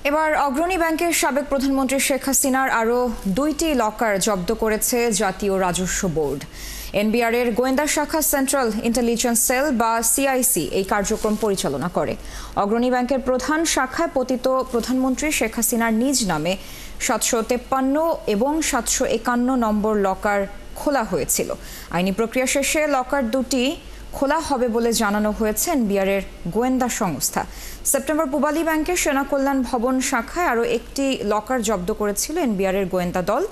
এবার অগ্রণী ব্যাংকের সাবেক প্রধানমন্ত্রী শেখ হাসিনার আরও 2টি লকার জব্দ করেছে জাতীয় রাজস্ব বোর্ড। এনবিআর এর গোয়েন্দা শাখা সেন্ট্রাল ইন্টেলিজেন্স সেল বা সিআইসি এই কার্যক্রম পরিচালনা করে। অগ্রণী ব্যাংকের প্রধান শাখায় পতিত প্রধানমন্ত্রী শেখ হাসিনার নিজ নামে 753 এবং 751 নম্বর লকার খোলা হয়েছিল। আইনি প্রক্রিয়া শেষে লকার দুটি খোলা হবে বলে জানানো হয়েছে এনবিআর এর গোয়েন্দা সংস্থা। সেপ্টেম্বর পূবালী ব্যাংকের সেনা কল্যাণ ভবন শাখায় আরও একটি লকার জব্দ করেছিল এনবিআর এর গোয়েন্দা দল।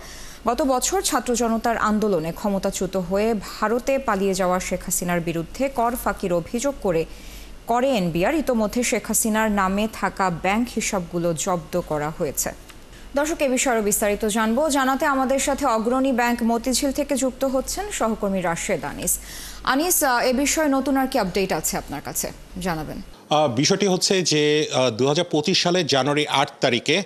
গত বছর ছাত্র জনতার আন্দোলনে ক্ষমতাচ্যুত হয়ে ভারতে পালিয়ে যাওয়া শেখ হাসিনার বিরুদ্ধে কর ফাঁকির অভিযোগ করে এনবিআর ইতোমধ্যে শেখ হাসিনার নামে থাকা ব্যাংক হিসাবগুলো জব্দ করা হয়েছে। দর্শক, এ বিষয়ে আরও বিস্তারিত জানাতে আমাদের সাথে অগ্রণী ব্যাংক মতিঝিল থেকে যুক্ত হচ্ছেন সহকর্মী রাশেদ আনিস। আনিস, এ বিষয়ে নতুন আর কি আপডেট আছে আপনার কাছে, জানাবেন। বিষয়টি হচ্ছে যে 2025 সালের জানুয়ারি 8 তারিখে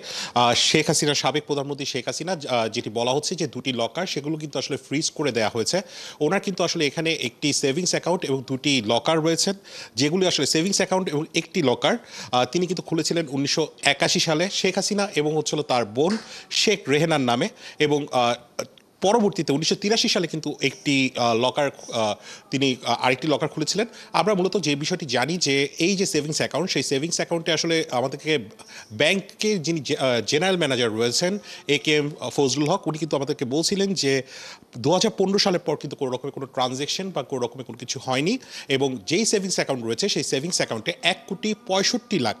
শেখ হাসিনা, সাবেক প্রধানমন্ত্রী শেখ হাসিনা, যেটি বলা হচ্ছে যে দুটি লকার সেগুলো কিন্তু আসলে ফ্রিজ করে দেওয়া হয়েছে। ওনার কিন্তু আসলে এখানে একটি সেভিংস অ্যাকাউন্ট এবং দুটি লকার রয়েছে, যেগুলি আসলে সেভিংস অ্যাকাউন্ট এবং একটি লকার তিনি কিন্তু খুলেছিলেন 1981 সালে শেখ হাসিনা এবং হচ্ছিল তার বোন শেখ রেহেনার নামে, এবং পরবর্তীতে 1983 সালে কিন্তু একটি লকার তিনি আরেকটি লকার খুলেছিলেন। আমরা মূলত যে বিষয়টি জানি যে এই যে সেভিংস অ্যাকাউন্ট, সেই সেভিংস অ্যাকাউন্টে আসলে আমাদেরকে ব্যাংকের যিনি জেনারেল ম্যানেজার রয়েছেন AKM ফজলুল হক, উনি কিন্তু আমাদেরকে বলছিলেন যে 2015 সালের পর কিন্তু কোনো রকমের কোনো ট্রানজ্যাকশন বা কোনো রকমের কোনো কিছু হয়নি, এবং যেই সেভিংস অ্যাকাউন্ট রয়েছে সেই সেভিংস অ্যাকাউন্টে 1,65,00,000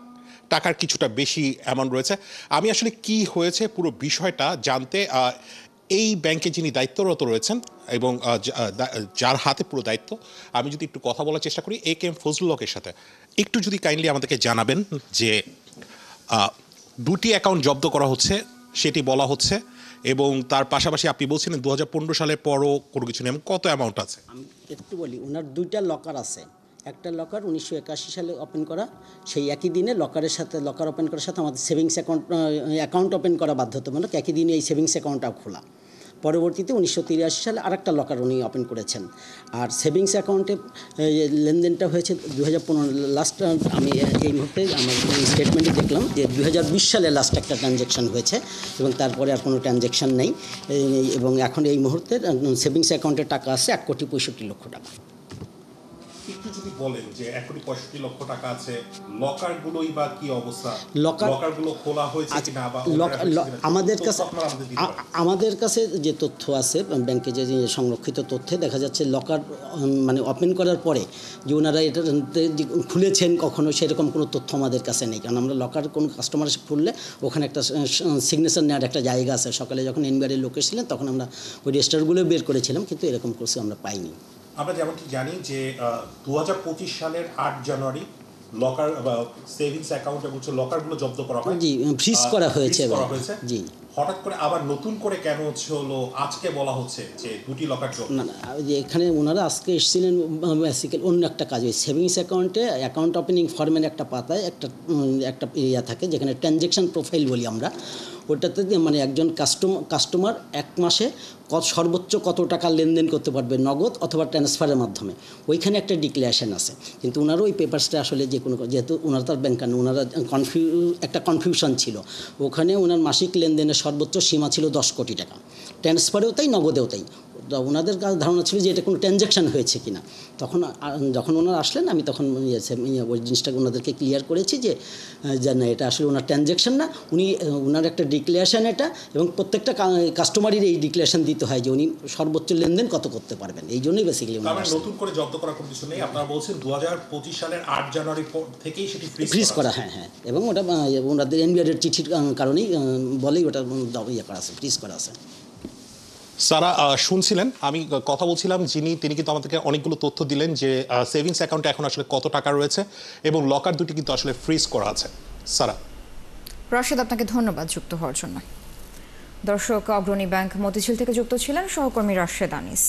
টাকার কিছুটা বেশি অ্যামাউন্ট রয়েছে। আমি আসলে কি হয়েছে পুরো বিষয়টা জানতে এই ব্যাংকে যিনি দায়িত্বরত রয়েছেন এবং যার হাতে পুরো দায়িত্ব, আমি যদি একটু কথা বলার চেষ্টা করি AKM ফজলুল হকের সাথে, একটু যদি কাইন্ডলি আমাদেরকে জানাবেন যে দুটি অ্যাকাউন্ট জব্দ করা হচ্ছে সেটি বলা হচ্ছে, এবং তার পাশাপাশি আপনি বলছিলেন 2015 সালের পরও কোনো কিছু নেই, কত অ্যামাউন্ট আছে? আমি একটু বলি, ওনার দুইটা লকার আছে। একটা লকার 1981 সালে ওপেন করা, সেই একই দিনে লকার ওপেন করার সাথে আমাদের সেভিংস অ্যাকাউন্ট ওপেন করা বাধ্যতামূলক, একই দিনে এই সেভিংস অ্যাকাউন্টটাও খোলা। পরবর্তীতে 1983 সালে আরেকটা লকার উনি ওপেন করেছেন। আর সেভিংস অ্যাকাউন্টে লেনদেনটা হয়েছে 2015 লাস্ট। আমি এই মুহূর্তে আমার স্টেটমেন্টে দেখলাম যে 2020 সালে লাস্ট একটা ট্রানজ্যাকশন হয়েছে, এবং তারপরে আর কোনো ট্রানজ্যাকশন নেই। এবং এখন এই মুহূর্তে সেভিংস অ্যাকাউন্টে টাকা আছে 1,65,00,000 টাকা। একটু যদি বলেন যে 1,65 লক্ষ টাকা আছে, লকারগুলোই বা কি অবস্থা, লকারগুলো খোলা হয়েছে কিনা, বা আমাদের কাছে যে তথ্য আছে ব্যাংকে, যে সংরক্ষিত তথ্যে দেখা যাচ্ছে লকার মানে ওপেন করার পরে যে ওনারা এটা খুলেছেন কখনো, সেরকম কোনো তথ্য আমাদের কাছে নেই। কারণ আমরা লকার কোনো কাস্টমার খুললে ওখানে একটা সিগনেচার নেওয়ার একটা জায়গা আছে। সকালে যখন এনবিআরের লোক এসেছিলেন তখন আমরা ওই রেজিস্টারগুলো বের করেছিলাম, কিন্তু এরকম কিছু আমরা পাইনি। আমরা যেমনটি জানি যে 2025 সালের 8 জানুয়ারি লকার বা সেভিংস অ্যাকাউন্ট এবং লকারগুলো জব্দ করা হয়, জি, ফ্রিজ করা হয়েছে। জি, হঠাৎ করে আবার নতুন করে কেন হলো আজকে বলা হচ্ছে যে দুটি লকার জব্দ? না, যে এখানে ওনারা আজকে এসেছিলেন বেসিক্যালি অন্য একটা কাজ। ওই সেভিংস অ্যাকাউন্টে অ্যাকাউন্ট ওপেনিং ফর্মের একটা পাতায় একটা এরিয়া থাকে যেখানে ট্রানজ্যাকশন প্রোফাইল বলি আমরা। ওটাতে মানে একজন কাস্টমার এক মাসে সর্বোচ্চ কত টাকা লেনদেন করতে পারবে, নগদ অথবা ট্রান্সফারের মাধ্যমে, ওইখানে একটা ডিক্লারেশন আছে। কিন্তু ওনারও ওই পেপারসটা আসলে যেহেতু ওনারা তার ব্যাংকার, ওনারা একটা কনফিউশন ছিল। ওখানে ওনার মাসিক লেনদেনের সর্বোচ্চ সীমা ছিল 10 কোটি টাকা, ট্রান্সফারেও তাই, নগদেও তাই। ওনাদের ধারণা ছিল যে এটা কোনো ট্রানজ্যাকশন হয়েছে কিনা। যখন ওনারা আসলেন আমি তখন ওই জিনিসটাকে ওনাদেরকে ক্লিয়ার করেছি যে না, এটা আসলে ওনার ট্রানজ্যাকশন না, ওনার একটা ডিক্লারেশন এটা, এবং প্রত্যেকটা কাস্টমারের এই ডিক্লারেশন দিতে হয় যে উনি সর্বোচ্চ লেনদেন কত করতে পারবেন। এই জন্যই বেসিক্যালি নতুন করে জব্দ করার কোনো কিছু নেই। আপনারা বলছেন 2025 সালের 8 জানুয়ারি থেকেই সেটি ফ্রিজ করা। হ্যাঁ, এবং ওটা ওনাদের এনবিআর চিঠির কারণেই বলেই ওটা করা আছে, ফ্রিজ করা আছে। সারা শুনছিলেন, আমি কথা বলছিলাম তিনি কিন্তু আমাদেরকে অনেকগুলো তথ্য দিলেন যে সেভিংস অ্যাকাউন্টে এখন আসলে কত টাকা রয়েছে, এবং লকার দুটি কিন্তু আসলে ফ্রিজ করা আছে। সারা, রাশেদ, আপনাকে ধন্যবাদ যুক্ত হওয়ার জন্য। দর্শক, অগ্রণী ব্যাংক মতিঝিল থেকে যুক্ত ছিলেন সহকর্মী রাশেদ আনিস।